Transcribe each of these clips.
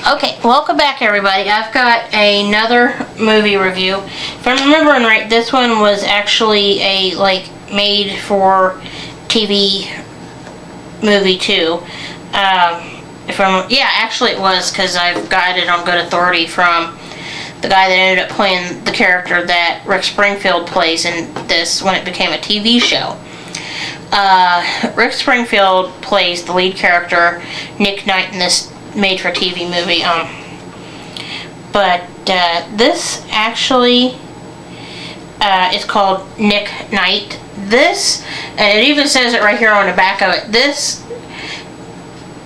Okay, welcome back everybody. I've got another movie review. If I'm remembering right, this one was actually a made for TV movie too. Actually it was, because I've got it on good authority from the guy that ended up playing the character that Rick Springfield plays in this when it became a TV show. Rick Springfield plays the lead character, Nick Knight, in this made-for-TV movie. This actually is called Nick Knight. This, and it even says it right here on the back of it, this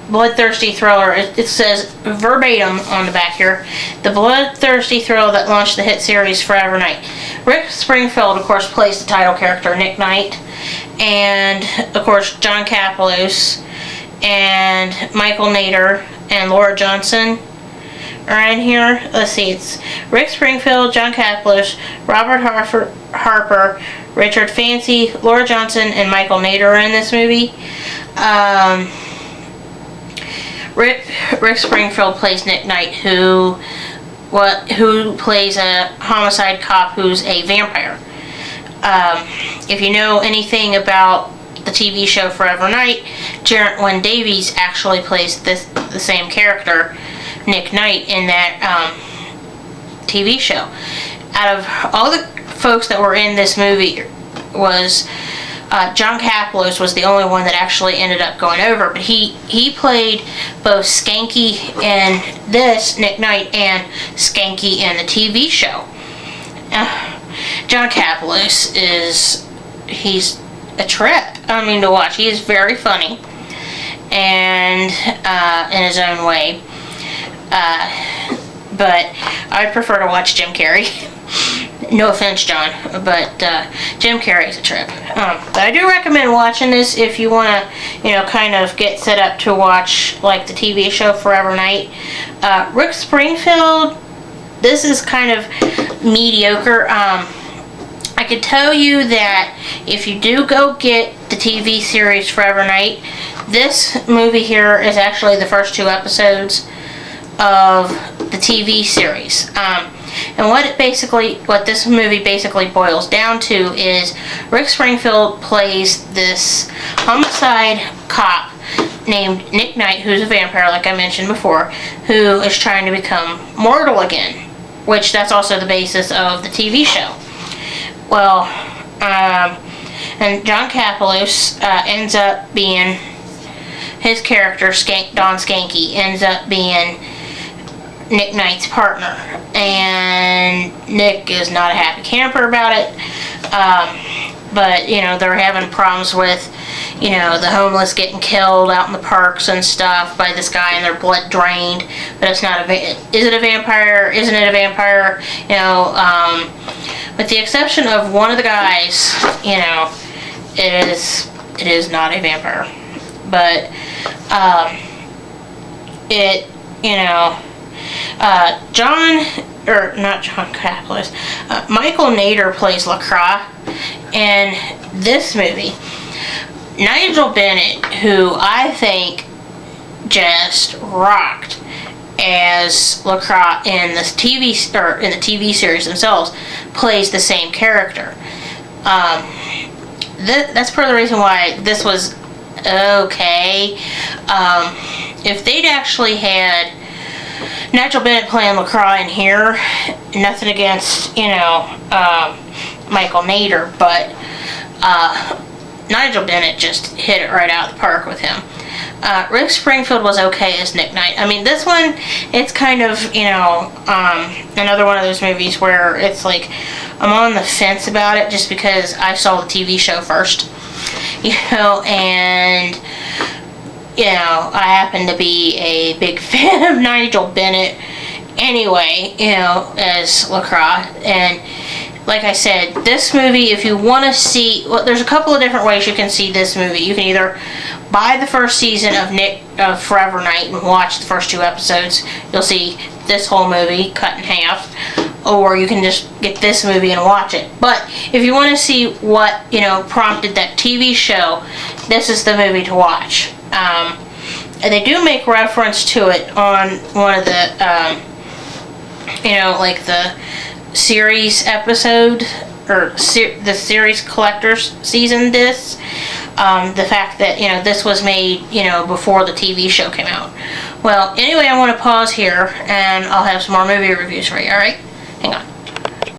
bloodthirsty thriller, it says verbatim on the back here, the bloodthirsty thriller that launched the hit series Forever Knight. Rick Springfield, of course, plays the title character, Nick Knight, and, of course, John Kapelos, and Michael Nader, and Laura Johnson are in here. Let's see, it's Rick Springfield, John Kapelos, Robert Harper, Richard Fancy, Laura Johnson, and Michael Nader are in this movie. Rick Springfield plays Nick Knight, who plays a homicide cop who's a vampire. If you know anything about the TV show Forever Knight, Gerant Wyn Davies actually plays the same character, Nick Knight, in that TV show. Out of all the folks that were in this movie, was John Kapelos was the only one that actually ended up going over, but he played both Schanke in this, Nick Knight, and Schanke in the TV show. John Kapelos he's a trip, to watch. He is very funny, and in his own way. But I'd prefer to watch Jim Carrey. No offense, John, but Jim Carrey's a trip. But I do recommend watching this if you want to, kind of get set up to watch the TV show Forever Knight. Rick Springfield, this is kind of mediocre. I could tell you that if you do go get the TV series Forever Knight, this movie here is actually the first 2 episodes of the TV series. And what this movie basically boils down to is Rick Springfield plays this homicide cop named Nick Knight, who's a vampire, like I mentioned before, who is trying to become mortal again, which that's also the basis of the TV show. Well, and John Kapelos ends up being, his character, Don Schanke, ends up being Nick Knight's partner, and Nick is not a happy camper about it. But they're having problems with the homeless getting killed out in the parks and stuff by this guy, and their blood drained. But it's not is it a vampire? Isn't it a vampire? With the exception of one of the guys, it is not a vampire. But Michael Nader plays Lacroix in this movie. Nigel Bennett, who I think just rocked as Lacroix in the TV series themselves, plays the same character. That's part of the reason why this was okay. If they'd actually had Nigel Bennett playing Lacroix in here, nothing against, Michael Nader, but Nigel Bennett just hit it right out of the park with him. Rick Springfield was okay as Nick Knight. This one, it's kind of, another one of those movies where it's like, I'm on the fence about it just because I saw the TV show first, and I happen to be a big fan of Nigel Bennett anyway, as Lacroix. And like I said, this movie, if you want to see, there's a couple of different ways you can see this movie. You can either buy the first season of Forever Knight and watch the first 2 episodes. You'll see this whole movie cut in half. Or you can just get this movie and watch it. But if you want to see what, prompted that TV show, this is the movie to watch. they do make reference to it on one of the, like the series episode, or the series collector's season discs. The fact that, this was made, before the TV show came out. Well, anyway, I want to pause here, and I'll have some more movie reviews for you, alright? Hang on.